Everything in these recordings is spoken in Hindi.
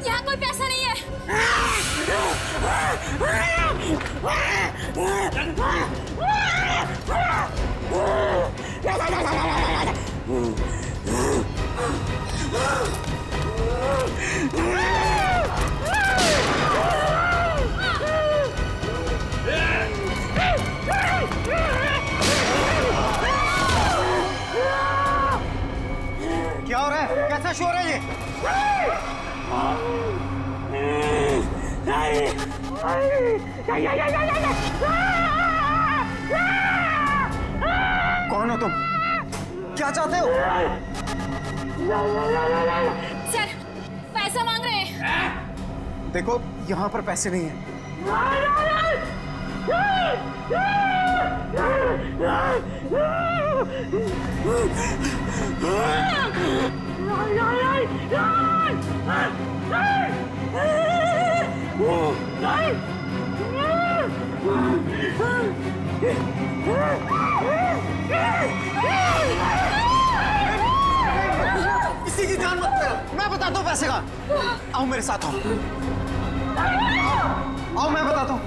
यहाँ कोई पैसा नहीं है। क्या हो रहा है? कैसा शोर है ये? कौन हो तुम? क्या चाहते हो? सर, पैसा मांग रहे हैं। देखो, यहाँ पर पैसे नहीं हैं। किसी की जान मत लेना। मैं बताता हूँ पैसे का। आओ मेरे साथ आओ। आओ मैं बताता हूँ।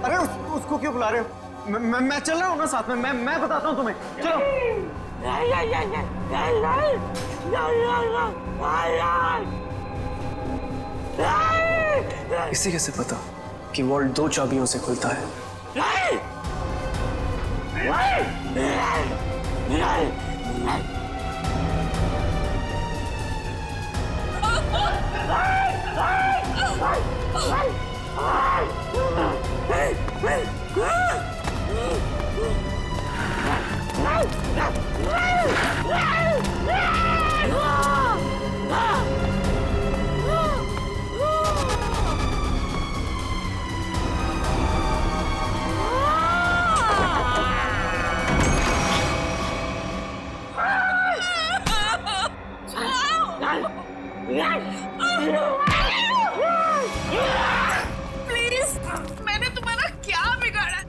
अरे उसको क्यों बुला रहे हो? मैं चल रहा हूँ ना साथ में। मैं बताता हूँ तुम्हें। चलो। इसे कैसे पता कि वॉल्ट 2 चाबियों से खुलता है? प्लीज, मैंने तुम्हारा क्या बिगाड़ा?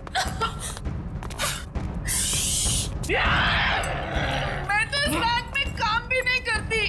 मैं तो इस बैंक में काम भी नहीं करती।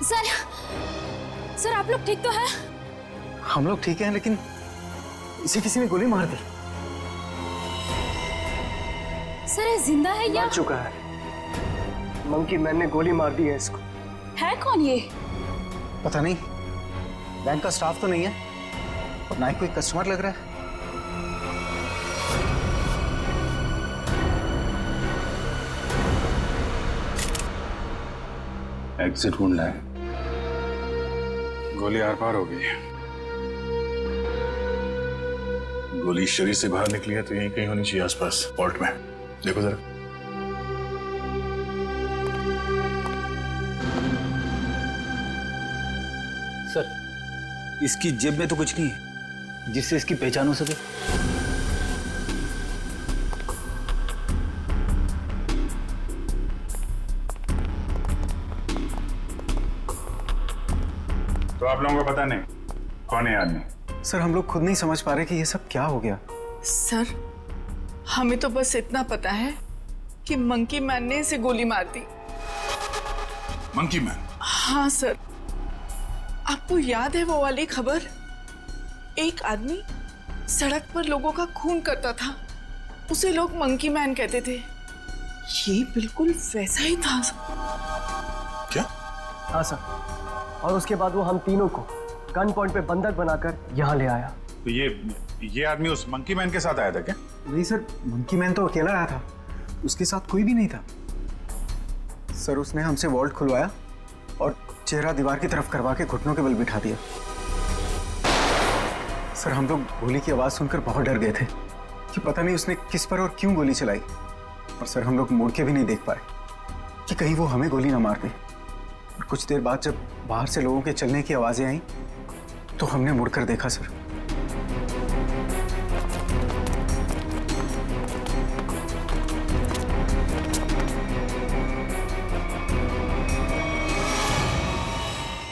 सर सर आप लोग ठीक तो हैं? हम लोग ठीक हैं, लेकिन इसे किसी ने गोली मार दी। सर ये जिंदा है या मर चुका है। मंकी मैन ने गोली मार दी है इसको। है कौन ये? पता नहीं, बैंक का स्टाफ तो नहीं है और ना ही कोई कस्टमर लग रहा है। एग्जिट ढूंढना है। गोली आर पार हो गई है। गोली शरीर से बाहर निकली है तो यहीं कहीं होनी चाहिए आसपास, वॉल्ट में। देखो जरा। सर, इसकी जेब में तो कुछ नहीं है जिससे इसकी पहचान हो सके। तो आप लोगों को पता नहीं कौन है आदमी? सर हम लोग खुद नहीं समझ पा रहे कि ये सब क्या हो गया। सर हमें तो बस इतना पता है कि मंकी मैन ने इसे गोली मार दी। Monkey man? हाँ सर, आपको याद है वो वाली खबर? एक आदमी सड़क पर लोगों का खून करता था, उसे लोग मंकी मैन कहते थे। ये बिल्कुल वैसा ही था। क्या? हाँ सर, और उसके बाद वो हम तीनों को गन पॉइंट पे बंधक बनाकर यहाँ ले आया। तो ये आदमी उस मंकी मैन के साथ आया था क्या? नहीं सर, मंकी मैन तो अकेला आया था, उसके साथ कोई भी नहीं था। सर उसने हमसे वॉल्ट खुलवाया और चेहरा दीवार की तरफ करवा के घुटनों के बल बिठा दिया। सर हम लोग गोली की आवाज सुनकर बहुत डर गए थे कि पता नहीं उसने किस पर और क्यों गोली चलाई। और सर हम लोग मुड़ के भी नहीं देख पाए कि कहीं वो हमें गोली ना मार दे। और कुछ देर बाद जब बाहर से लोगों के चलने की आवाजें आई तो हमने मुड़कर देखा सर।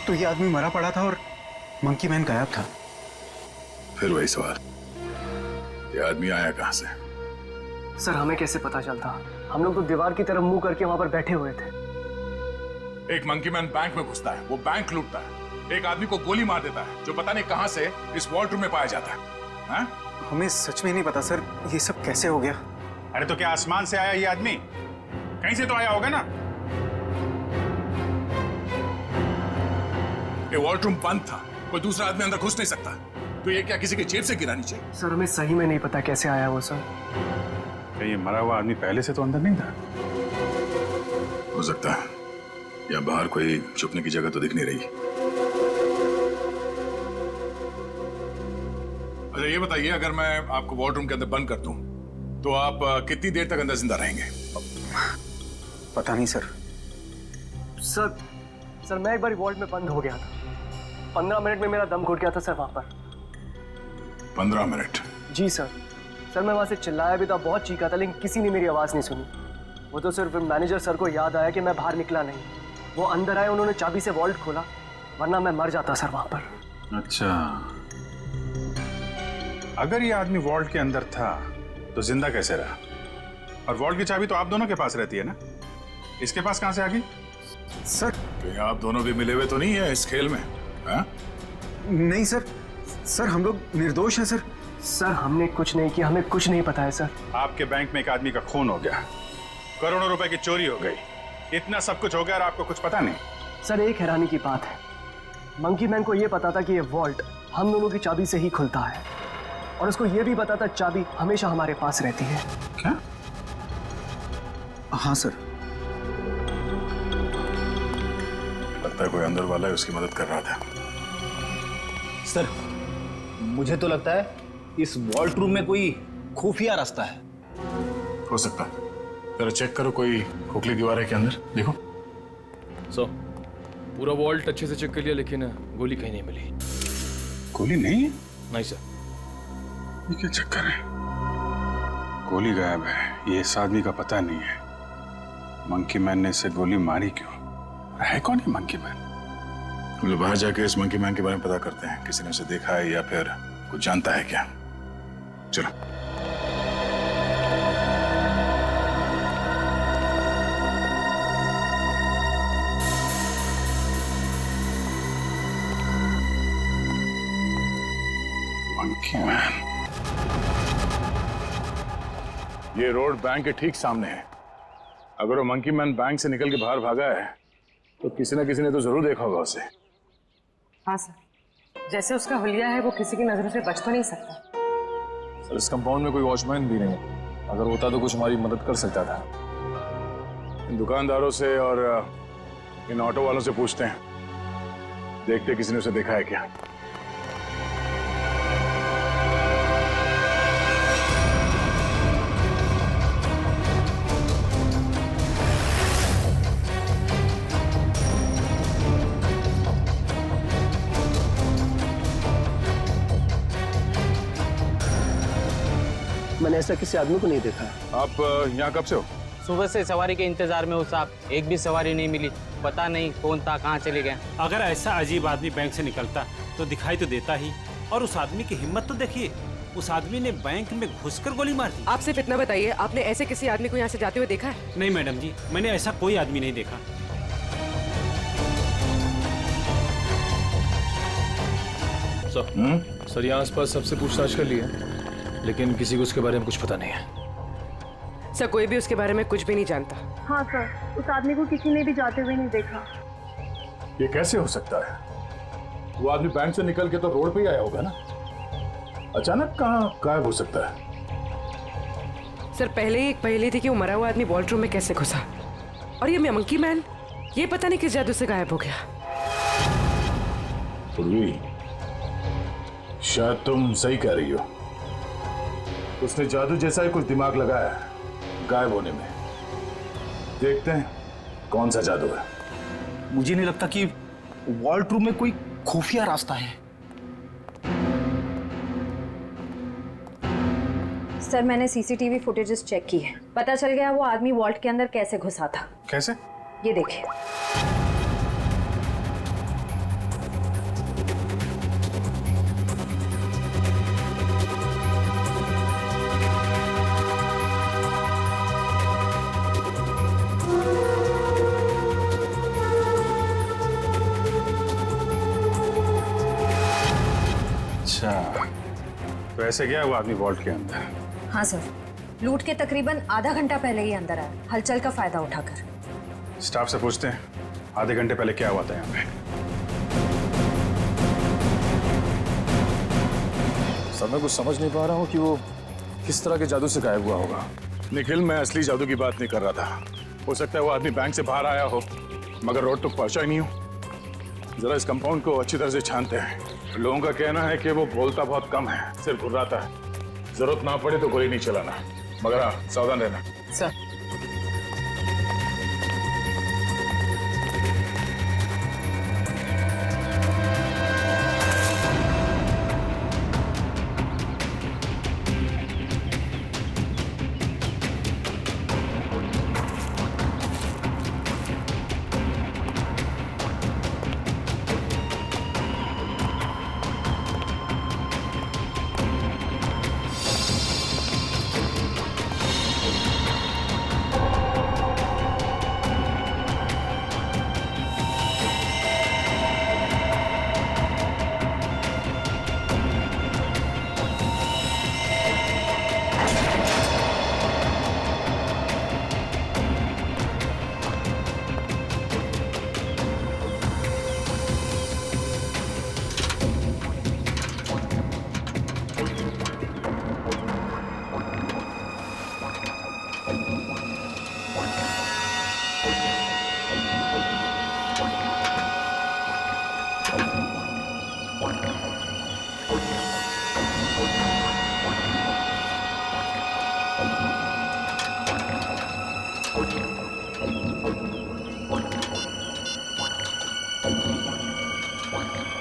तो ये आदमी मरा पड़ा था और मंकी मैन गायब था। फिर वही सवाल, ये आदमी आया कहां से? सर हमें कैसे पता चलता? हम लोग तो दीवार की तरफ मुंह करके वहां पर बैठे हुए थे। एक मंकी मैन बैंक में घुसता है, वो बैंक लूटता है, एक आदमी को गोली मार देता है जो पता नहीं कहां से इस वॉल्ट रूम में पाया जाता है। हाँ? हमें सच में नहीं पता सर, ये सब कैसे हो गया। अरे तो क्या आसमान से आया ये आदमी? कहीं से तो आया होगा ना। ये वॉल्ट रूम बंद था, कोई दूसरा आदमी अंदर घुस नहीं सकता, तो ये क्या किसी की जेब से गिरा नीचे? सर हमें सही में नहीं पता कैसे आया वो सर। क्या ये मरा हुआ आदमी पहले से तो अंदर नहीं था? हो सकता है, या बाहर कोई छुपने की जगह तो दिख नहीं रही। अच्छा ये बताइए, अगर मैं आपको वॉल्ट रूम के अंदर बंद कर दूं तो आप कितनी देर तक अंदर जिंदा रहेंगे? पता नहीं सर। सर मैं एक बार वॉल्ट में बंद हो गया था, 15 मिनट में मेरा दम घुट गया था सर वहां पर। 15 मिनट? जी सर मैं वहां से चिल्लाया भी था, बहुत चीखा था, लेकिन किसी ने मेरी आवाज नहीं सुनी। वो तो सिर्फ मैनेजर सर को याद आया कि मैं बाहर निकला नहीं। वो अंदर आए, उन्होंने चाबी से वॉल्ट खोला, वरना मैं मर जाता सर वहां पर। अच्छा, अगर ये आदमी वॉल्ट के अंदर था तो जिंदा कैसे रहा? और वॉल्ट की चाबी तो आप दोनों के पास रहती है ना, इसके पास कहां से आ गई? सर कहीं आप दोनों भी मिले हुए तो नहीं है इस खेल में? हाँ? नहीं सर हम लोग निर्दोष हैं सर। सर हमने कुछ नहीं किया, हमें कुछ नहीं पता है सर। आपके बैंक में एक आदमी का खून हो गया, करोड़ों रुपए की चोरी हो गई, इतना सब कुछ हो गया और आपको कुछ पता नहीं? सर एक हैरानी की बात है, मंकी मैन को यह पता था कि ये वॉल्ट हम दोनों की चाबी से ही खुलता है, और उसको यह भी पता था चाबी हमेशा हमारे पास रहती है। क्या? हाँ सर। लगता है कोई अंदर वाला है, उसकी मदद कर रहा था। सर मुझे तो लगता है इस वॉल्ट रूम में कोई खुफिया रास्ता है। हो सकता है, जरा चेक करो, कोई खोखली दीवार है के अंदर, देखो। सो पूरा वॉल्ट अच्छे से चेक कर लिया, लेकिन गोली कहीं नहीं मिली। गोली नहीं है? नहीं सर। ये क्या चक्कर है? गोली गायब है, ये इस आदमी का पता नहीं है। मंकी मैन ने इसे गोली मारी क्यों? है कौन है मंकी मैन? हम लोग बाहर जाके इस मंकी मैन के बारे में पता करते हैं, किसी ने उसे देखा है या फिर कुछ जानता है क्या। चलो। Monkey man. ये रोड बैंक के ठीक सामने है। अगर वो मंकी मैन बैंक से निकल के बाहर भागा है तो किसी न किसी ने तो जरूर देखा होगा उसे। हाँ सर, जैसे उसका हुलिया है वो किसी की नजरों से बच तो नहीं सकता। सर इस कंपाउंड में कोई वॉचमैन भी नहीं है। अगर होता तो कुछ हमारी मदद कर सकता था। इन दुकानदारों से और इन ऑटो वालों से पूछते हैं, देखते किसी ने उसे देखा है क्या। मैंने ऐसा किसी आदमी को नहीं देखा। आप यहाँ कब से हो? सुबह से सवारी के इंतजार में हूँ साहब, एक भी सवारी नहीं मिली। पता नहीं कौन था, कहाँ चले गए। अगर ऐसा अजीब आदमी बैंक से निकलता तो दिखाई तो देता ही। और उस आदमी की हिम्मत तो देखिए, उस आदमी ने बैंक में घुसकर गोली मार दी। आप सिर्फ इतना बताइए, आपने ऐसे किसी आदमी को यहाँ से जाते हुए देखा है? नहीं मैडम जी, मैंने ऐसा कोई आदमी नहीं देखा। सर यहाँ आसपास सबसे पूछताछ कर लिया, लेकिन किसी को उसके बारे में कुछ पता नहीं है। सर कोई भी उसके बारे में कुछ भी नहीं जानता। हाँ सर, उस आदमी को किसी ने भी जाते हुए नहीं देखा। ये कैसे हो सकता है? वो आदमी बैंक से निकल के तो रोड पे ही आया होगा ना। अचानक कहाँ गायब हो सकता है? सर पहले ही एक पहेली थी कि वो मरा हुआ आदमी वॉल्ट रूम में कैसे घुसा, और ये मंकी मैन ये पता नहीं किस जादू से गायब हो गया। पूर्वी, शायद तुम सही कह रही हो। उसने जादू जैसा ही कुछ दिमाग लगाया है गायब होने में। देखते हैं कौन सा जादू है। मुझे नहीं लगता कि वॉल्ट रूम में कोई खुफिया रास्ता है। सर मैंने सीसीटीवी फुटेजेस चेक की है, पता चल गया वो आदमी वॉल्ट के अंदर कैसे घुसा था। कैसे? ये देखिए। अच्छा, तो ऐसे गया वो आदमी वॉल्ट के अंदर? हाँ सर, लूट के तकरीबन आधा घंटा पहले ही अंदर आया, हलचल का फायदा उठाकर। स्टाफ से पूछते हैं आधे घंटे पहले क्या हुआ था यहाँ पे। सर मैं कुछ समझ नहीं पा रहा हूँ कि वो किस तरह के जादू से गायब हुआ होगा। निखिल, मैं असली जादू की बात नहीं कर रहा था। हो सकता है वो आदमी बैंक से बाहर आया हो मगर रोड तक पहुंचा ही नहीं हो। जरा इस कंपाउंड को अच्छी तरह से छानते हैं। लोगों का कहना है कि वो बोलता बहुत कम है, सिर्फ घुर्राता है। जरूरत ना पड़े तो गोली नहीं चलाना, मगर हाँ सावधान रहना। सर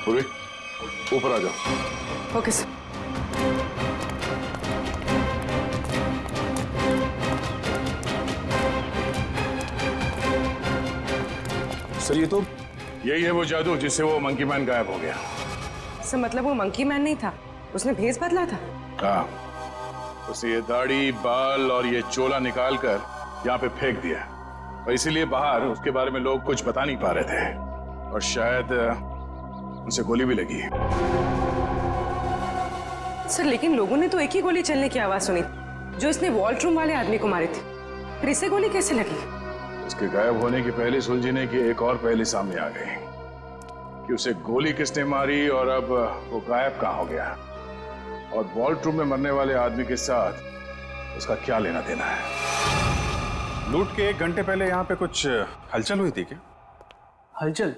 पूर्वी, ऊपर आ जाओ। Okay sir. सर ये तो यही है वो जादू जिससे वो मंकी मैन गायब हो गया। सर मतलब वो मंकी मैन नहीं था, उसने भेस बदला था। हाँ, उसे ये दाढ़ी, बाल और ये चोला निकाल कर यहाँ पे फेंक दिया, और इसीलिए बाहर उसके बारे में लोग कुछ बता नहीं पा रहे थे, और शायद उसे गोली भी लगी। सर लेकिन लोगों ने तो एक ही गोली चलने की आवाज सुनी जो इसने वॉल्ट-रूम वाले आदमी को मारी थी, फिर इसे गोली कैसे लगी? उसके गायब होने की पहले सुलझने की एक और पहली सामने आ गई कि उसे गोली किसने मारी और अब वो गायब कहाँ हो गया, और वॉल्ट-रूम में मरने वाले आदमी के साथ उसका क्या लेना देना है। लूट के 1 घंटे पहले यहाँ पे कुछ हलचल हुई थी क्या? हलचल?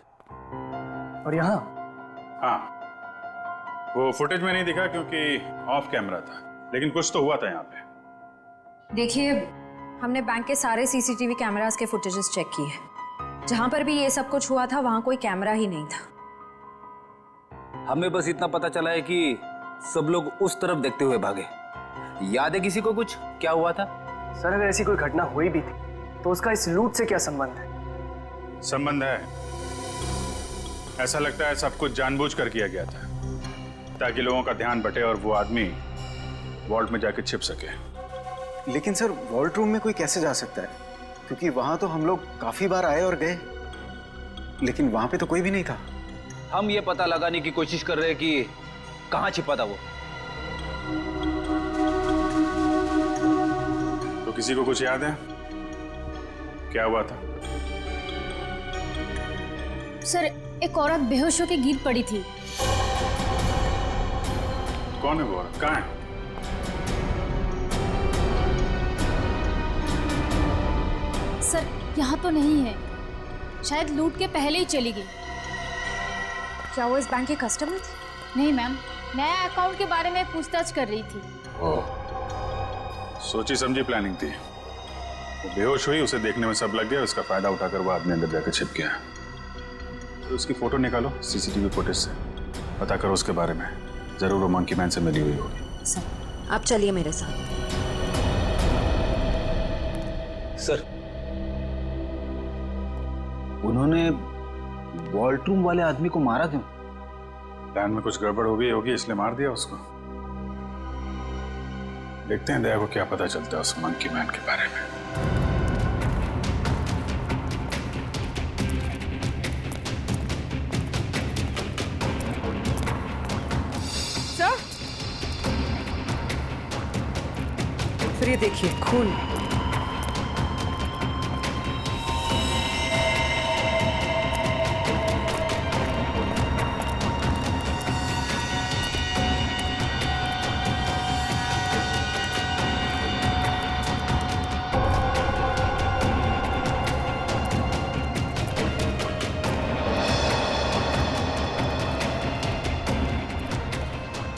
और यहाँ? हाँ, वो फुटेज में नहीं दिखा क्योंकि ऑफ कैमरा था, लेकिन कुछ तो हुआ था यहाँ पे। देखिए, हमने बैंक के सारे सीसीटीवी कैमरास के फुटेजेस चेक किए। जहां पर भी ये सब कुछ हुआ था वहां कोई कैमरा ही नहीं था। हमें बस इतना पता चला है कि सब लोग उस तरफ देखते हुए भागे। याद है किसी को कुछ क्या हुआ था? सर अगर ऐसी कोई घटना हुई भी थी तो उसका इस लूट से क्या संबंध है? संबंध है, ऐसा लगता है सब कुछ जानबूझकर किया गया था ताकि लोगों का ध्यान बटे और वो आदमी वॉल्ट में जाके छिप सके। लेकिन सर वॉल्ट रूम में कोई कैसे जा सकता है, क्योंकि वहां तो हम लोग काफी बार आए और गए, लेकिन वहां पे तो कोई भी नहीं था। हम ये पता लगाने की कोशिश कर रहे हैं कि कहाँ छिपा था वो। तो किसी को कुछ याद है क्या हुआ था? सर एक औरत बेहोश होकर गिर पड़ी थी। कौन है वो औरत? कहाँ है? सर यहाँ तो नहीं है, शायद लूट के पहले ही चली गई। क्या वो इस बैंक की कस्टमर थी? नहीं मैम, नया अकाउंट के बारे में पूछताछ कर रही थी। सोची समझी प्लानिंग थी। वो बेहोश हुई, उसे देखने में सब लग गया, उसका फायदा उठाकर वो आदमी अंदर जाकर छिप गया। तो उसकी फोटो निकालो सीसीटीवी फुटेज से, पता करो उसके बारे में, जरूर वो मंकी मैन से मिली हुई होगी। सर आप चलिए मेरे साथ। सर उन्होंने वॉल्ट-रूम वाले आदमी को मारा क्यों? प्लान में कुछ गड़बड़ हो गई होगी इसलिए मार दिया उसको। देखते हैं दया को क्या पता चलता है उस मंकी मैन के बारे में। सर ये देखिए खून।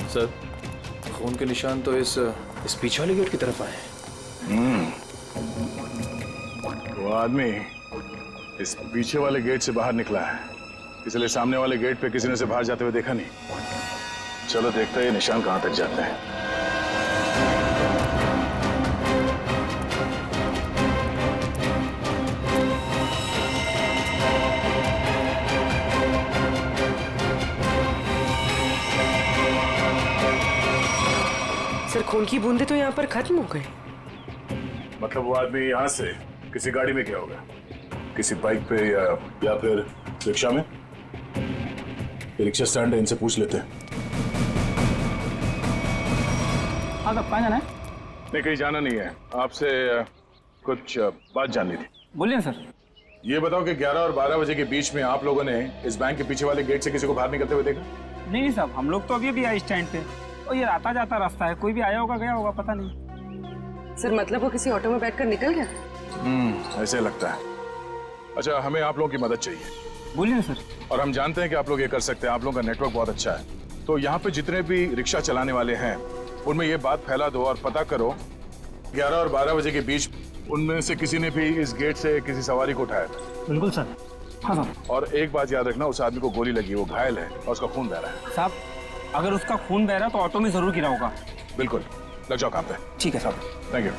सर खून के निशान तो इस पीछे वाले गेट की तरफ आए हैं। वो आदमी इस पीछे वाले गेट से बाहर निकला है, इसलिए सामने वाले गेट पे किसी ने उसे बाहर जाते हुए देखा नहीं। चलो देखते हैं ये निशान कहां तक जाते हैं। सर खून की बूंदे तो यहाँ पर खत्म हो गए। मतलब वो आदमी यहाँ से किसी गाड़ी में गया होगा, किसी बाइक पे या फिर रिक्शा में। रिक्शा स्टैंड है, इनसे पूछ लेते हैं। हाँ कब कहाँ जाना है? नहीं कहीं जाना नहीं है, आपसे कुछ बात जाननी थी। बोलिए सर। ये बताओ कि 11 और 12 बजे के बीच में आप लोगों ने इस बैंक के पीछे वाले गेट से किसी को बाहर निकलते हुए देखा? नहीं साहब, हम लोग तो अभी भी आए स्टैंड पे और ये आता जाता रास्ता है, कोई भी आया होगा गया होगा पता नहीं। सर मतलब वो किसी ऑटो में बैठकर निकल गया? ऐसे लगता है। अच्छा हमें आप लोगों की मदद चाहिए। बोलिए सर। और हम जानते हैं कि आप लोग ये कर सकते हैं, आप लोगों का नेटवर्क बहुत अच्छा है। तो यहाँ पे जितने भी रिक्शा चलाने वाले हैं उनमें ये बात फैला दो और पता करो 11 और 12 बजे के बीच उनमें से किसी ने भी इस गेट से किसी सवारी को उठाया था। बिल्कुल सर। हाँ सर। और एक बात याद रखना, उस आदमी को गोली लगी, वो घायल है और उसका खून बह रहा है। साहब अगर उसका खून बह रहा तो ऑटो में जरूर गिरा होगा। बिल्कुल, लग जाओ काम पे। ठीक है साहब। Thank you.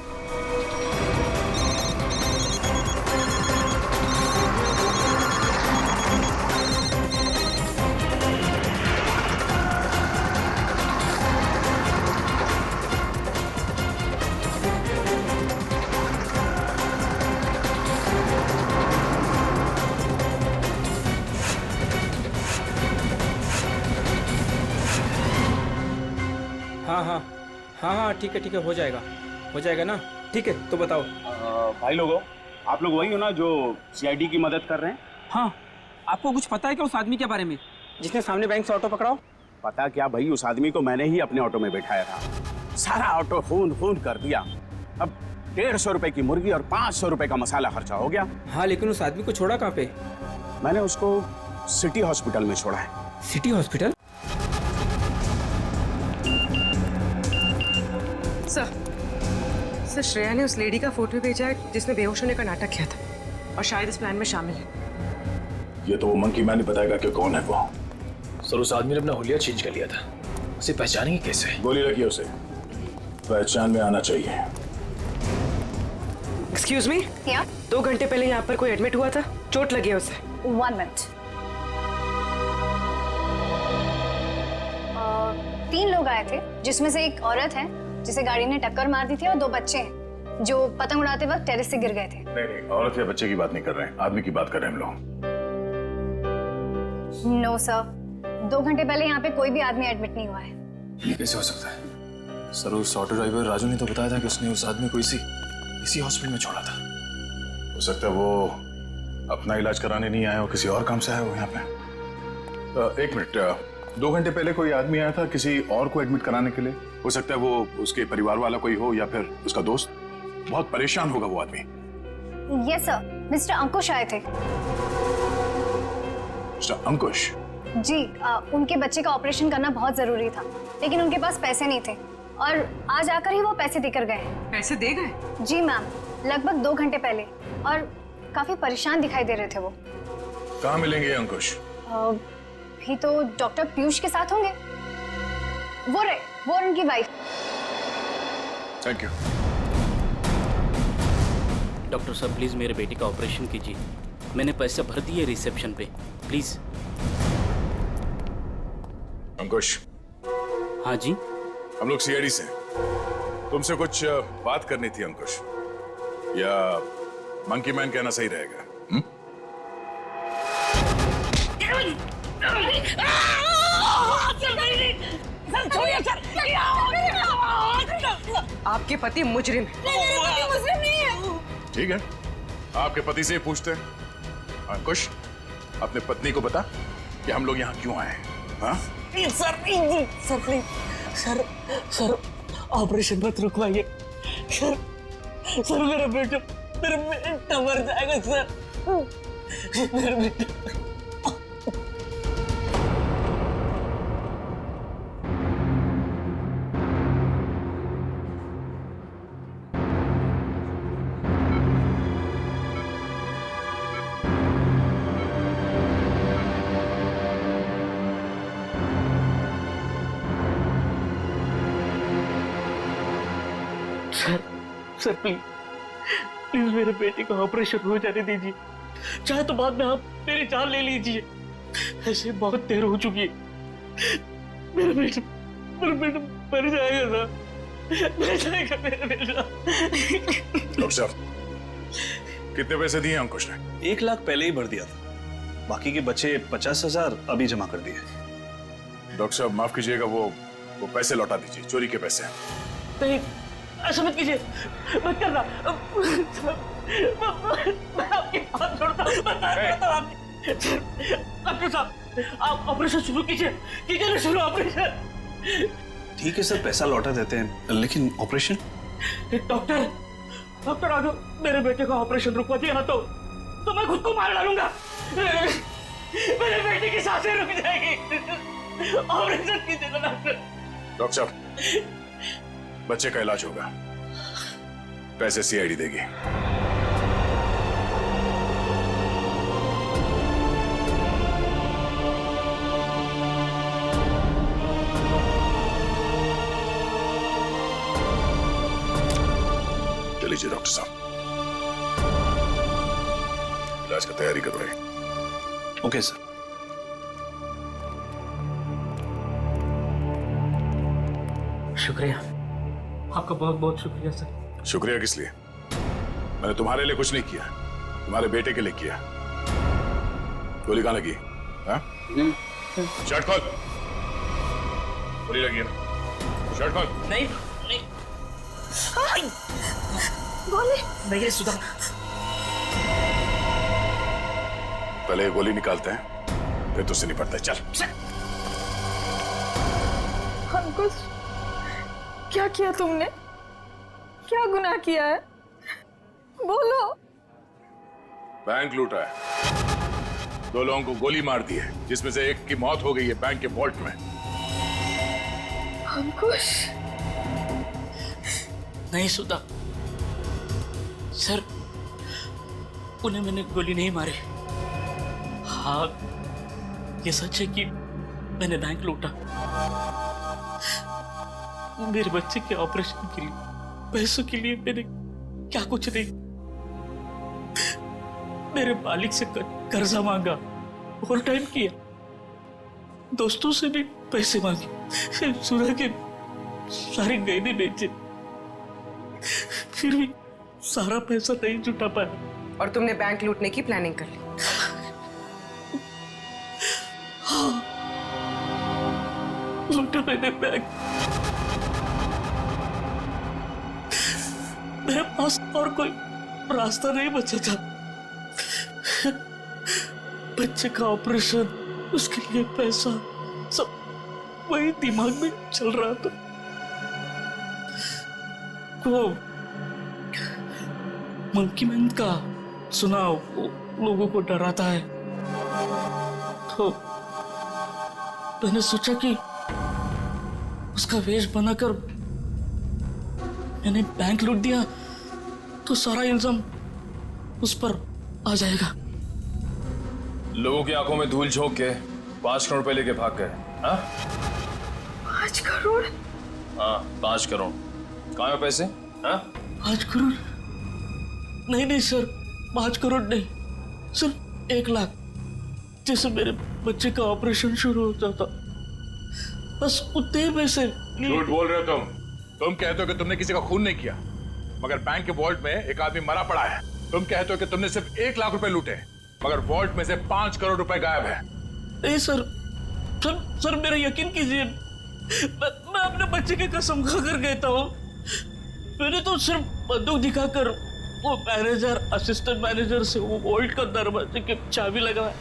हाँ हाँ हाँ हाँ हाँ ठीक है, हो जाएगा ना। ठीक है, तो बताओ। भाई लोगों, आप लोग वही हो ना जो सीआईडी की मदद कर रहे हैं? हाँ, आपको कुछ पता है क्या उस आदमी के बारे में जिसने सामने बैंक से ऑटो पकड़ाओ? पता क्या भाई, उस आदमी को मैंने ही अपने ऑटो में बैठाया था। सारा ऑटो खून कर दिया। अब 150 रुपए की मुर्गी और 500 रुपए का मसाला खर्चा हो गया। हाँ, लेकिन उस आदमी को छोड़ा कहाँ पे? मैंने उसको सिटी हॉस्पिटल में छोड़ा है। City hospital? सर श्रेया ने उस लेडी का फोटो भेजा है जिसने बेहोश होने का नाटक किया था और शायद इस प्लान में शामिल है। ये तो वो मंकी मैन ही बताएगा कि कौन है वो। सर उस आदमी ने अपना हुलिया चेंज कर लिया था, उसे पहचानेंगे कैसे? गोली लगी उसे, पहचान में आना चाहिए। एक्सक्यूज मी, 2 घंटे पहले यहाँ पर कोई एडमिट हुआ था, चोट लगी है उसे। 1 मिनट। 3 लोग आए थे जिसमें से एक औरत है जिसे गाड़ी ने टक्कर मार दी थी और 2 बच्चे हैं जो पतंग उड़ाते वक्त टेरेस से गिर गए थे। नहीं, औरत या बच्चे की बात नहीं कर रहे हैं, आदमी की बात कर रहे हैं हम लोग। नो सर, 2 घंटे पहले यहाँ पे कोई भी आदमी एडमिट नहीं हुआ है। ये कैसे हो सकता है? सर उस ऑटो ड्राइवर राजू ने तो बताया था कि उसने उस आदमी को इसी हॉस्पिटल में छोड़ा था। हो सकता है वो अपना इलाज कराने नहीं आया हो, किसी और काम से आया हो यहाँ पे। 1 मिनट, 2 घंटे पहले कोई आदमी आया था किसी और को एडमिट कराने के लिए। हो सकता है वो उसके परिवार वाला कोई हो या फिर उसका दोस्त। बहुत परेशान होगा वो आदमी। यस सर, मिस्टर अंकुश आए थे। मिस्टर अंकुश? जी, उनके बच्चे का ऑपरेशन करना बहुत जरूरी था, लेकिन उनके पास पैसे नहीं थे और आज आकर ही वो पैसे देकर गए। पैसे दे गए? जी मैम, लगभग 2 घंटे पहले, और काफी परेशान दिखाई दे रहे थे वो। कहाँ मिलेंगे अंकुश? भी तो डॉक्टर पीयूष के साथ होंगे। वो उनकी वाइफ। Thank you. डॉक्टर साहब प्लीज मेरे बेटे का ऑपरेशन कीजिए, मैंने पैसे भर दिए रिसेप्शन पे, प्लीज। अंकुश। हाँ जी। हम लोग सीआईडी से हैं, तुमसे कुछ बात करनी थी अंकुश, या मंकी मैन कहना सही रहेगा? आपके पति मुजरिम है। ठीक है, आपके पति से पूछते हैं। अंकुश, अपने पत्नी को बता कि हम लोग यहाँ क्यों आए हैं। हाँ? सर प्लीज, सर ऑपरेशन मत रुकवाइए। सर मेरा बेटा मर जाएगा सर, मेरा बेटा। सर प्लीज मेरे बेटे का ऑपरेशन हो जाने दीजिए, चाहे तो बाद में आप मेरी जान ले लीजिए। ऐसे बहुत देर हो चुकी है। मेरा बेटा मर जाएगा सर, मर जाएगा मेरा बेटा। डॉक्टर साहब, कितने पैसे दिए अंकुश ने? 1 लाख पहले ही भर दिया था, बाकी के बचे 50,000 अभी जमा कर दिए। डॉक्टर साहब माफ कीजिएगा, वो पैसे लौटा दीजिए, चोरी के पैसे। नहीं, ऐसा मत कीजिए, मत करना। मैं आपके हाथ जोड़ता हूँ, डॉक्टर साहब आप ऑपरेशन शुरू कीजिए ना, शुरू ऑपरेशन। ठीक है सर, पैसा लौटा देते हैं, लेकिन ऑपरेशन? डॉक्टर अगर मेरे बेटे का ऑपरेशन रुकवा दिया ना तो मैं खुद को मार डालूंगा। मेरे बेटे की सांसें रुक जाएगी। ऑपरेशन कीजिए ना डॉक्टर साहब, बच्चे का इलाज होगा, पैसे सीआईडी देगी। चलिए डॉक्टर साहब, इलाज की तैयारी कर रहे हैं। Okay sir. शुक्रिया, आपका बहुत बहुत शुक्रिया सर। शुक्रिया किस लिए? मैंने तुम्हारे लिए कुछ नहीं किया, तुम्हारे बेटे के लिए किया। गोली कहाँ लगी? हाँ? शर्ट खोल। गोली लगी है ना? शर्ट खोल। नहीं नहीं गोली नहीं है सुधा। पहले ये गोली निकालते हैं, फिर तुझसे निपटते हैं। चल। अंकुश, क्या किया तुमने? क्या गुनाह किया है? बोलो। बैंक लूटा है, 2 लोगों को गोली मार दी है, जिसमें से एक की मौत हो गई है बैंक के वॉल्ट में। अंकुश, नहीं सुधा सर, उन्हें मैंने गोली नहीं मारी। हाँ, ये सच है कि मैंने बैंक लूटा। मेरे बच्चे के ऑपरेशन के लिए, पैसों के लिए मैंने क्या कुछ नहीं, मेरे मालिक से कर्जा मांगा, ओवर टाइम किया, दोस्तों से भी पैसे मांगे, सुधा के सारे गहने बेचे, फिर भी सारा पैसा नहीं जुटा पाया। और तुमने बैंक लूटने की प्लानिंग कर ली? हाँ, लूटा मैंने बैंक। मेरे पास और कोई रास्ता नहीं बचा था। बच्चे का ऑपरेशन, उसके लिए पैसा, सब वही दिमाग में चल रहा था। वो मंकी मैन का सुना, लोगों को डराता है, तो मैंने सोचा कि उसका वेश बनाकर मैंने बैंक लूट दिया तो सारा इल्जाम उस पर आ जाएगा। लोगों की आंखों में धूल झोंक के 5 करोड़ रुपए लेके भाग गए। हाँ 5 करोड़? हाँ 5 करोड़। कहाँ है पैसे? हाँ 5 करोड़ नहीं सर, 5 करोड़ नहीं, सिर्फ 1 लाख। जैसे मेरे बच्चे का ऑपरेशन शुरू होता था, बस उतने पैसे। झूठ बोल रहे हो तुम कहते हो कि तुमने किसी का खून नहीं किया, मगर बैंक के वॉल्ट में एक आदमी मरा पड़ा है। तुम कहते हो कि तुमने सिर्फ 1 लाख रुपए लूटे, मगर वॉल्ट में से 5 करोड़ रुपए गायब है। नहीं सर मेरा यकीन कीजिए, मैं अपने बच्चे की कसम खाकर कहता हूँ, मैंने तो सिर्फ बंदूक दिखाकर वो मैनेजर, असिस्टेंट मैनेजर से वो वॉल्ट का दरवाजे की चाबी लगाया।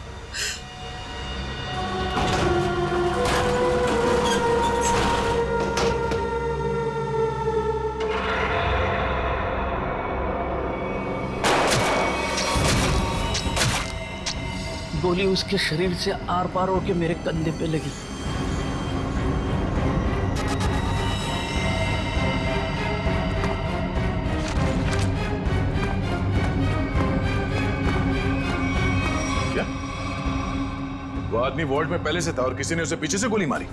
गोली उसके शरीर से आर पार होकर मेरे कंधे पे लगी। क्या वो आदमी वॉल्ट में पहले से था और किसी ने उसे पीछे से गोली मारी?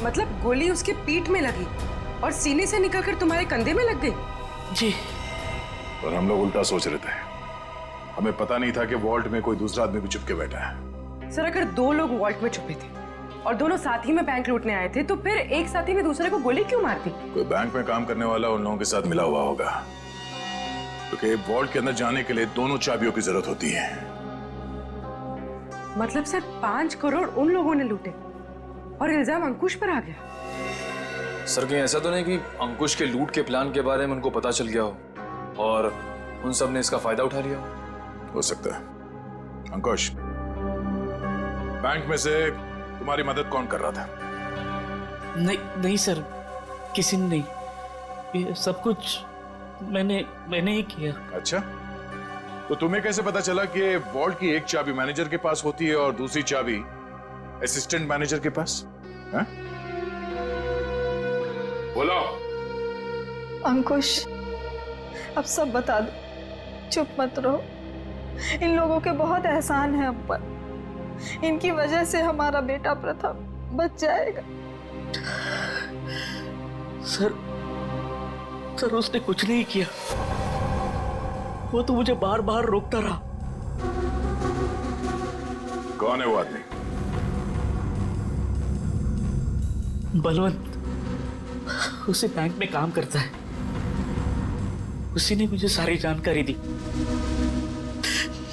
मतलब गोली उसके पीठ में लगी और सीने से निकलकर तुम्हारे कंधे में लग गई? जी। और हम लोग उल्टा सोच रहे थे, हमें पता नहीं था कि वॉल्ट में कोई दूसरा आदमी भी छुप के बैठा है। सर अगर 2 लोग वॉल्ट में छुपे थे और दोनों साथ ही में बैंक लूटने आए थे, तो फिर एक साथी ने दूसरे को गोली क्यों मार दी? कोई बैंक में काम करने वाला उन लोगों के साथ मिला हुआ होगा, क्योंकि वॉल्ट के अंदर जाने के लिए दोनों चाबियों की जरूरत होती है। मतलब सर 5 करोड़ उन लोगों ने लूटे और इल्जाम अंकुश पर आ गया? सर कहीं ऐसा तो नहीं कि अंकुश के लूट के प्लान के बारे में उनको पता चल गया हो और उन सब ने इसका फायदा उठा लिया हो सकता है। अंकुश, बैंक में से तुम्हारी मदद कौन कर रहा था? नहीं सर, किसी ने नहीं, ये सब कुछ मैंने ही किया। अच्छा, तो तुम्हें कैसे पता चला कि वॉल्ट की एक चाबी मैनेजर के पास होती है और दूसरी चाबी असिस्टेंट मैनेजर के पास? है? बोलो। अंकुश, अब सब बता दो, चुप मत रहो। इन लोगों के बहुत एहसान है हम पर। इनकी वजह से हमारा बेटा प्रथम बच जाएगा। सर उसने कुछ नहीं किया, वो तो मुझे बार बार रोकता रहा। कौन है वो आदमी? बलवंत, उसी बैंक में काम करता है, उसी ने मुझे सारी जानकारी दी,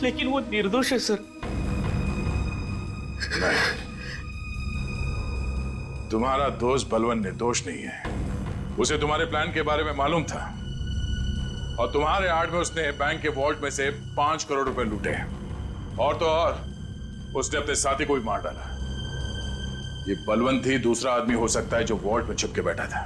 लेकिन वो निर्दोष है सर। तुम्हारा दोस्त बलवंत निर्दोष नहीं है। उसे तुम्हारे प्लान के बारे में मालूम था और तुम्हारे आड़ में उसने बैंक के वॉल्ट में से 5 करोड़ रुपए लूटे। और तो और उसने अपने साथी को भी मार डाला। ये बलवंत ही दूसरा आदमी हो सकता है जो वॉल्ट में छुप के बैठा था।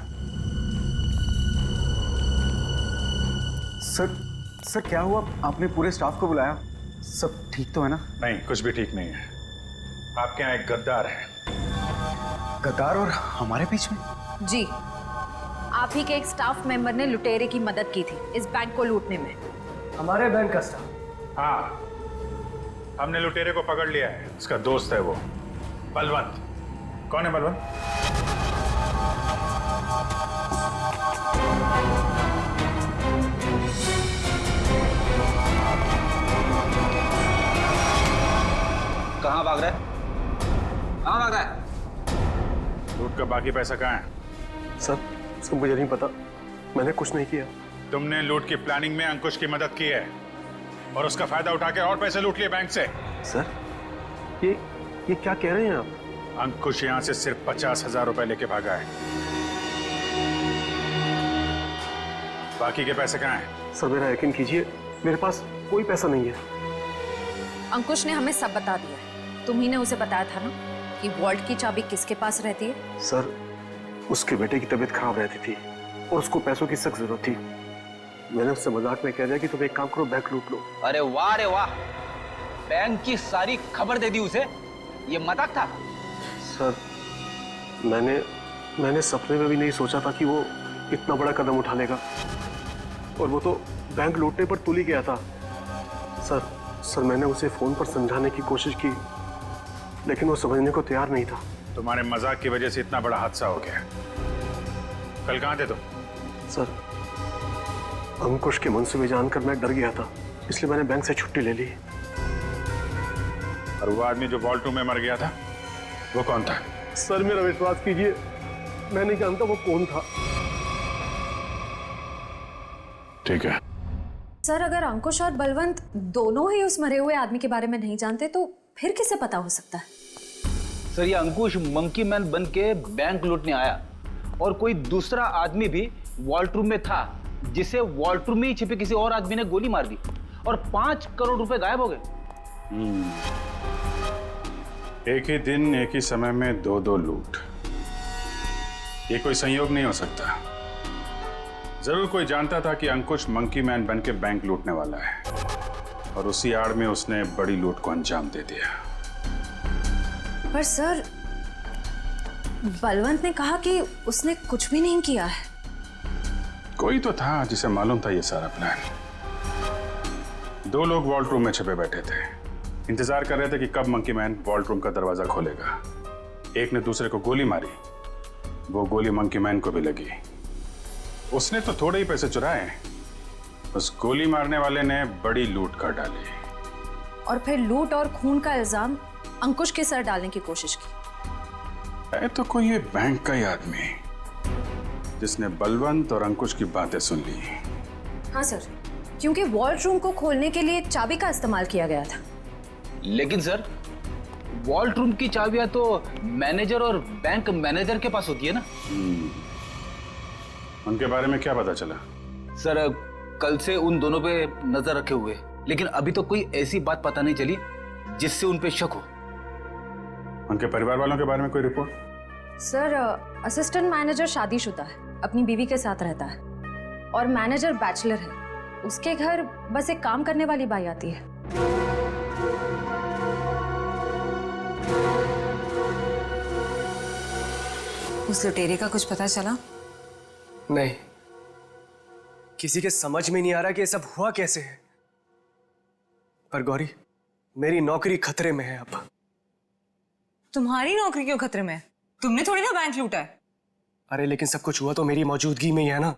सर क्या हुआ? आपने पूरे स्टाफ को बुलाया? सब ठीक तो है ना? नहीं, कुछ भी ठीक नहीं है। आपके यहाँ एक गद्दार है। गद्दार और हमारे बीच में? जी, आप ही के एक स्टाफ मेंबर ने लुटेरे की मदद की थी इस बैंक को लूटने में। हमारे बैंक का स्टाफ? हाँ, हमने लुटेरे को पकड़ लिया है। उसका दोस्त है वो बलवंत। कौन है बलवंत? कहाँ भाग रहा है? कहाँ भाग रहा है? लूट का बाकी पैसा कहाँ है? सर मुझे नहीं पता, मैंने कुछ नहीं किया। तुमने लूट की प्लानिंग में अंकुश की मदद की है और उसका फायदा उठा के और पैसे लूट लिए बैंक से। सर ये क्या कह रहे हैं आप? अंकुश यहाँ से सिर्फ 50,000 रुपए लेके भागा है। बाकी के पैसे कहाँ हैं? सर मेरा यकीन कीजिए, मेरे पास कोई पैसा नहीं है। अंकुश ने हमें सब बता दिया है। तुम ही ने उसे बताया था ना कि वॉल्ट की चाबी किसके पास रहती है? सर उसके बेटे की तबीयत खराब रहती थी और उसको पैसों की सख्त जरूरत थी। मैंने उससे मजाक में कह दिया कि तुम एक काम करो, बैंक लूट लो। अरे वाह रे वाह, बैंक की सारी खबर दे दी उसे। ये मजाक था? सर मैंने सपने में भी नहीं सोचा था कि वो इतना बड़ा कदम उठा लेगा। और वो तो बैंक लूटने पर तुल ही गया था। सर मैंने उसे फोन पर समझाने की कोशिश की, लेकिन वो समझने को तैयार नहीं था। तुम्हारे मजाक की वजह से इतना बड़ा हादसा हो गया। कल कहाँ थे तुम? सर अंकुश के मंसूबे जानकर मैं डर गया था, इसलिए मैंने बैंक से छुट्टी ले ली। और वो आदमी जो वॉल्ट रूम में मर गया था, वो कौन था? सर मेरा विश्वास कीजिए, मैं नहीं जानता वो कौन था। ठीक है सर, अगर अंकुश और बलवंत दोनों ही उस मरे हुए आदमी के बारे में नहीं जानते तो फिर किसे पता हो सकता है? सर ये अंकुश मंकी मैन बन के बैंक लूटने आया और कोई दूसरा आदमी भी वॉल्ट रूम में था, जिसे वॉल्ट रूम में ही छिपे किसी और आदमी ने गोली मार दी और 5 करोड़ रुपए गायब हो गए। एक ही दिन एक ही समय में दो लूट, ये कोई संयोग नहीं हो सकता। जरूर कोई जानता था कि अंकुश मंकी मैन बन के बैंक लूटने वाला है और उसी आड़ में उसने बड़ी लूट को अंजाम दे दिया। पर सर बलवंत ने कहा कि उसने कुछ भी नहीं किया है। कोई तो था जिसे मालूम था ये सारा प्लान। 2 लोग वॉल्ट रूम में छिपे बैठे थे, इंतजार कर रहे थे कि कब मंकी मैन वॉल्ट रूम का दरवाजा खोलेगा। एक ने दूसरे को गोली मारी, वो गोली मंकी मैन को भी लगी। उसने तो थोड़े ही पैसे चुराए, उस गोली मारने वाले ने बड़ी लूट कर डाली और फिर लूट और खून का इल्जाम अंकुश के सर डालने की कोशिश की। है तो कोई ये बैंक का ही आदमी जिसने बलवंत और अंकुश की बातें सुन ली। हाँ सर, क्योंकि वॉल्ट रूम को खोलने के लिए चाबी का इस्तेमाल किया गया था। लेकिन सर वॉल्ट रूम की चाबियां तो मैनेजर और बैंक मैनेजर के पास होती है ना। उनके बारे में क्या पता चला? सर कल से उन दोनों पे नजर रखे हुए, लेकिन अभी तो कोई ऐसी बात पता नहीं चली जिससे उन पे शक हो। उनके परिवार वालों के बारे में कोई रिपोर्ट? सर असिस्टेंट मैनेजर शादीशुदा है, अपनी बीवी के साथ रहता है और मैनेजर बैचलर है। उसके घर बस एक काम करने वाली बाई आती है। उस लुटेरे का कुछ पता चला? नहीं, किसी के समझ में नहीं आ रहा कि ये सब हुआ कैसे है। पर गौरी, मेरी नौकरी खतरे में है अब। तुम्हारी नौकरी क्यों खतरे में है? तुमने थोड़ी ना बैंक लूटा है। अरे लेकिन सब कुछ हुआ तो मेरी मौजूदगी में ही है ना।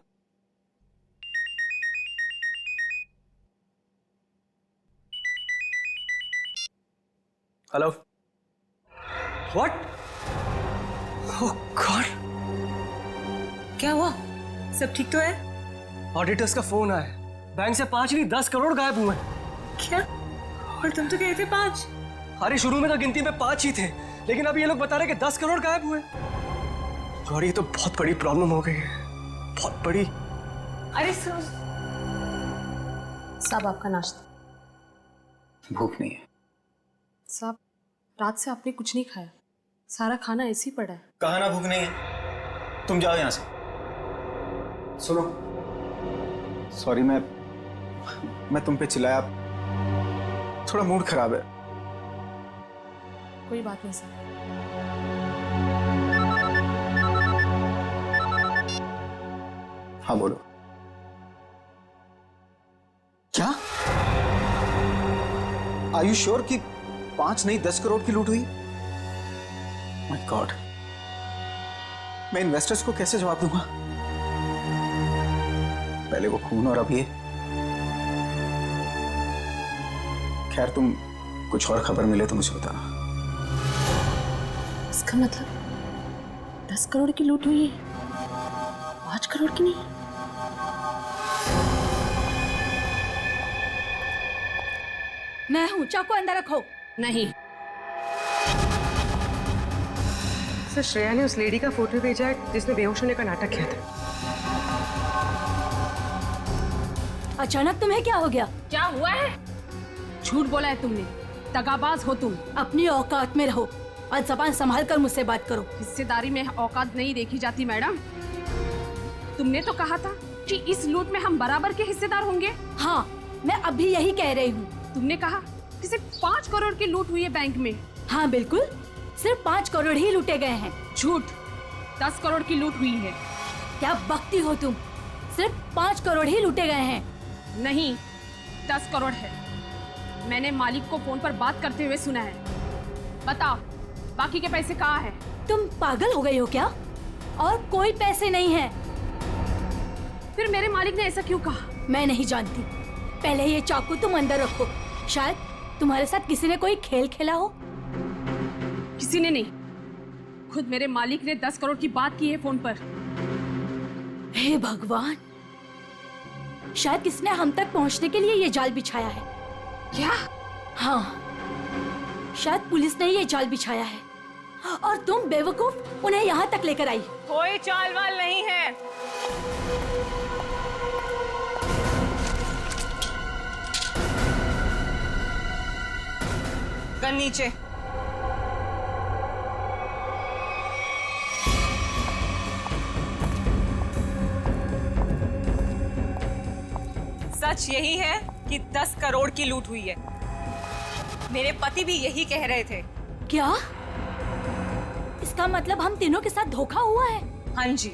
Hello, what? ओह गॉड, क्या हुआ? सब ठीक तो है? ऑडिटर्स का फोन आया, बैंक से 5 नहीं 10 करोड़ गायब हुए। क्या? और तुम तो कह रहे थे 5। अरे शुरू में तो गिनती में 5 ही थे, लेकिन अब ये लोग बता रहे कि 10 करोड़ गायब हुए। गौरी, ये तो बहुत बड़ी प्रॉब्लम हो गई है, बहुत बड़ी। अरे साहब आपका नाश्ता। भूख नहीं है। साहब रात से आपने कुछ नहीं खाया, सारा खाना ऐसे ही पड़ा है। कहा ना भूख नहीं है, तुम जाओ यहां से। सुनो, सॉरी मैं तुम पे चिल्लाया, थोड़ा मूड खराब है। कोई बात नहीं सर। हाँ बोलो। क्या? आर यू श्योर कि 5 नहीं 10 करोड़ की लूट हुई? माय गॉड, मैं इन्वेस्टर्स को कैसे जवाब दूंगा? पहले वो खून और अब ये। खैर, तुम कुछ और खबर मिले तो मुझे बताना। इसका मतलब 10 करोड़ की लूट हुई है, 5 करोड़ की नहीं। मैं हूं, चाकू अंदर रखो। नहीं। सर, श्रेया ने उस लेडी का फोटो भेजा है जिसने बेहोश होने का नाटक किया था। अचानक तुम्हें क्या हो गया? क्या हुआ है? झूठ बोला है तुमने, दगाबाज हो तुम। अपनी औकात में रहो और जबान संभाल कर मुझसे बात करो। हिस्सेदारी में औकात नहीं देखी जाती मैडम। तुमने तो कहा था कि इस लूट में हम बराबर के हिस्सेदार होंगे। हाँ, मैं अभी यही कह रही हूँ। तुमने कहा कि सिर्फ 5 करोड़ की लूट हुई है बैंक में। हाँ बिल्कुल, सिर्फ 5 करोड़ ही लूटे गए हैं। झूठ, 10 करोड़ की लूट हुई है। क्या बकती हो तुम? सिर्फ 5 करोड़ ही लूटे गए हैं। नहीं, 10 करोड़ है। मैंने मालिक को फोन पर बात करते हुए सुना है। बताओ, बाकी के पैसे कहाँ हैं? तुम पागल हो गई हो क्या? और कोई पैसे नहीं है। फिर मेरे मालिक ने ऐसा क्यों कहा? मैं नहीं जानती। पहले ये चाकू तुम अंदर रखो। शायद तुम्हारे साथ किसी ने कोई खेल खेला हो। किसी ने नहीं, खुद मेरे मालिक ने 10 करोड़ की बात की है फोन पर। हे भगवान, शायद किसने हम तक पहुंचने के लिए ये जाल बिछाया है। क्या? हाँ, शायद पुलिस ने ये जाल बिछाया है और तुम बेवकूफ उन्हें यहाँ तक लेकर आई। कोई चाल वाल नहीं है। गन नीचे। सच यही है कि 10 करोड़ की लूट हुई है। मेरे पति भी यही कह रहे थे। क्या? इसका मतलब हम तीनों के साथ धोखा हुआ है? हाँ जी।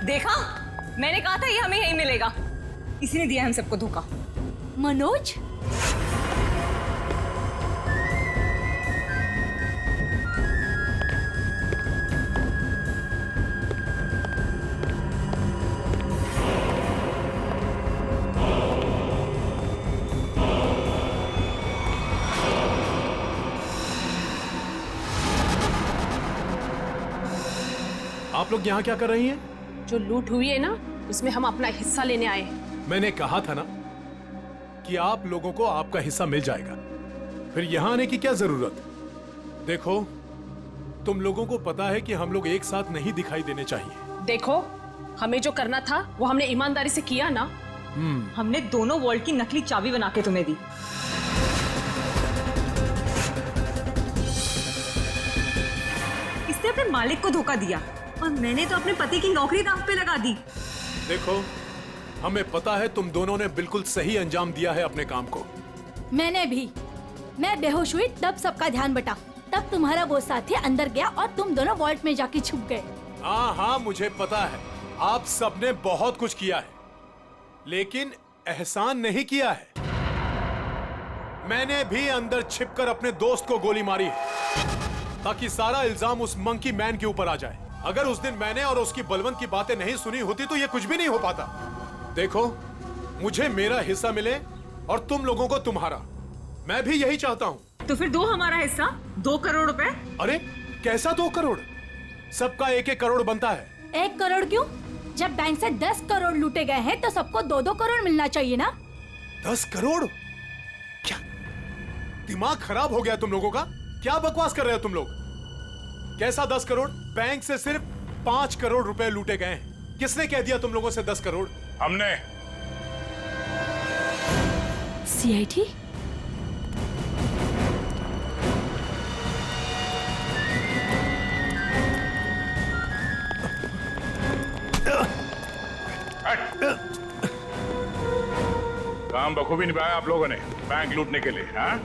देखा, मैंने कहा था ये हमें यही मिलेगा। इसी ने दिया हम सबको धोखा। मनोज, आप लोग यहाँ क्या कर रही हैं? जो लूट हुई है ना, उसमें हम अपना हिस्सा लेने आए हैं। मैंने कहा था ना कि आप लोगों को आपका हिस्सा मिल जाएगा, फिर यहाँ आने की क्या जरूरत? देखो, तुम लोगों को पता है कि हम लोग एक साथ नहीं दिखाई देने चाहिए। देखो, हमें जो करना था वो हमने ईमानदारी से किया ना। हमने दोनों वॉल्ट की नकली चाबी बना के तुम्हें दी। इसने अपने मालिक को धोखा दिया और मैंने तो अपने पति की नौकरी दांव पे लगा दी। देखो, हमें पता है तुम दोनों ने बिल्कुल सही अंजाम दिया है अपने काम को। मैंने भी। मैं बेहोश हुई तब सबका ध्यान बटा, तब तुम्हारा वो साथी अंदर गया और तुम दोनों वॉल्ट में जाके छुप गए। हाँ, मुझे पता है आप सबने बहुत कुछ किया है, लेकिन एहसान नहीं किया है। मैंने भी अंदर छिपकर अपने दोस्त को गोली मारी है ताकि सारा इल्जाम उस मंकी मैन के ऊपर आ जाए। अगर उस दिन मैंने और उसकी बलवंत की बातें नहीं सुनी होती तो ये कुछ भी नहीं हो पाता। देखो, मुझे मेरा हिस्सा मिले और तुम लोगों को तुम्हारा। मैं भी यही चाहता हूँ। तो फिर दो हमारा हिस्सा, 2 करोड़ रुपए। अरे कैसा 2 करोड़? सबका 1-1 करोड़ बनता है। 1 करोड़ क्यों? जब बैंक से 10 करोड़ लूटे गए हैं तो सबको 2-2 करोड़ मिलना चाहिए ना। 10 करोड़? क्या दिमाग खराब हो गया तुम लोगों का? क्या बकवास कर रहे हो तुम लोग? कैसा 10 करोड़? बैंक से सिर्फ 5 करोड़ रुपए लूटे गए हैं। किसने कह दिया तुम लोगों से 10 करोड़? हमने। सीआईडी? काम बखूबी निभाया आप लोगों ने बैंक लूटने के लिए, हाँ?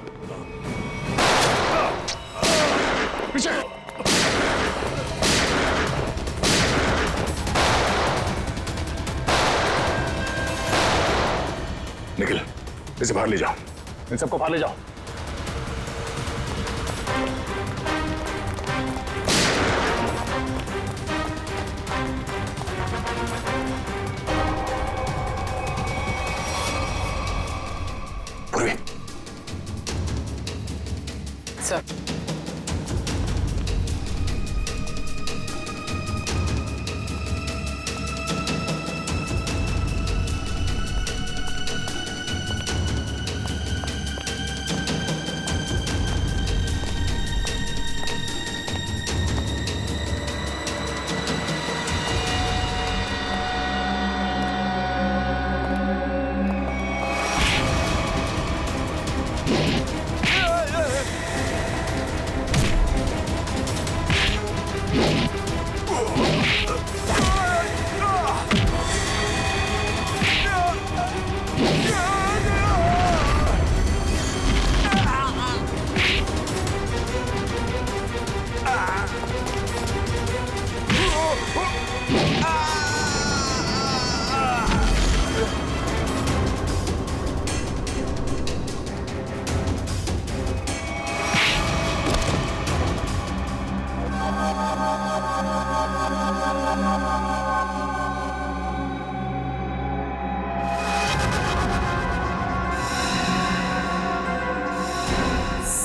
पीछे। निखिल, इसे बाहर ले जाओ। इन सबको बाहर ले जाओ। पूर्वी। सर।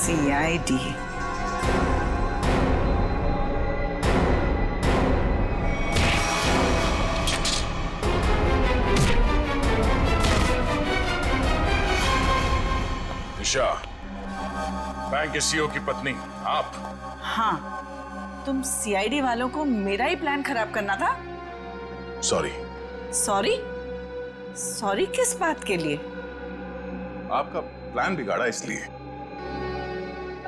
CID। निशा, बैंक के सीईओ की पत्नी आप? हाँ, तुम CID वालों को मेरा ही प्लान खराब करना था? सॉरी। सॉरी? सॉरी किस बात के लिए? आपका प्लान बिगाड़ा इसलिए।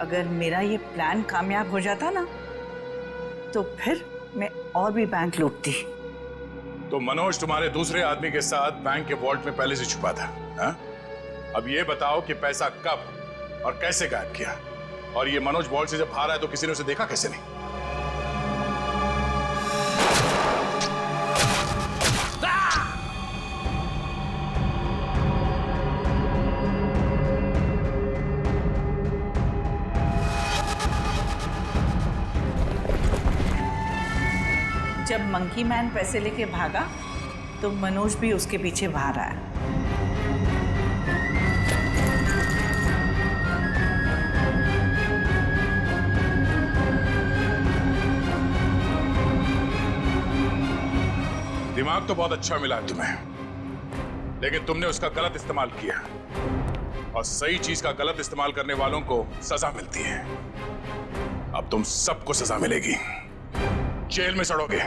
अगर मेरा ये प्लान कामयाब हो जाता ना, तो फिर मैं और भी बैंक लूटती। तो मनोज तुम्हारे दूसरे आदमी के साथ बैंक के वॉल्ट में पहले से छुपा था, हा? अब ये बताओ कि पैसा कब और कैसे गायब किया? और ये मनोज वॉल्ट से जब बाहर आया तो किसी ने उसे देखा कैसे नहीं? जब मंकी मैन पैसे लेके भागा तो मनोज भी उसके पीछे बाहर आया। दिमाग तो बहुत अच्छा मिला है तुम्हें, लेकिन तुमने उसका गलत इस्तेमाल किया, और सही चीज का गलत इस्तेमाल करने वालों को सजा मिलती है। अब तुम सबको सजा मिलेगी, जेल में सड़ोगे।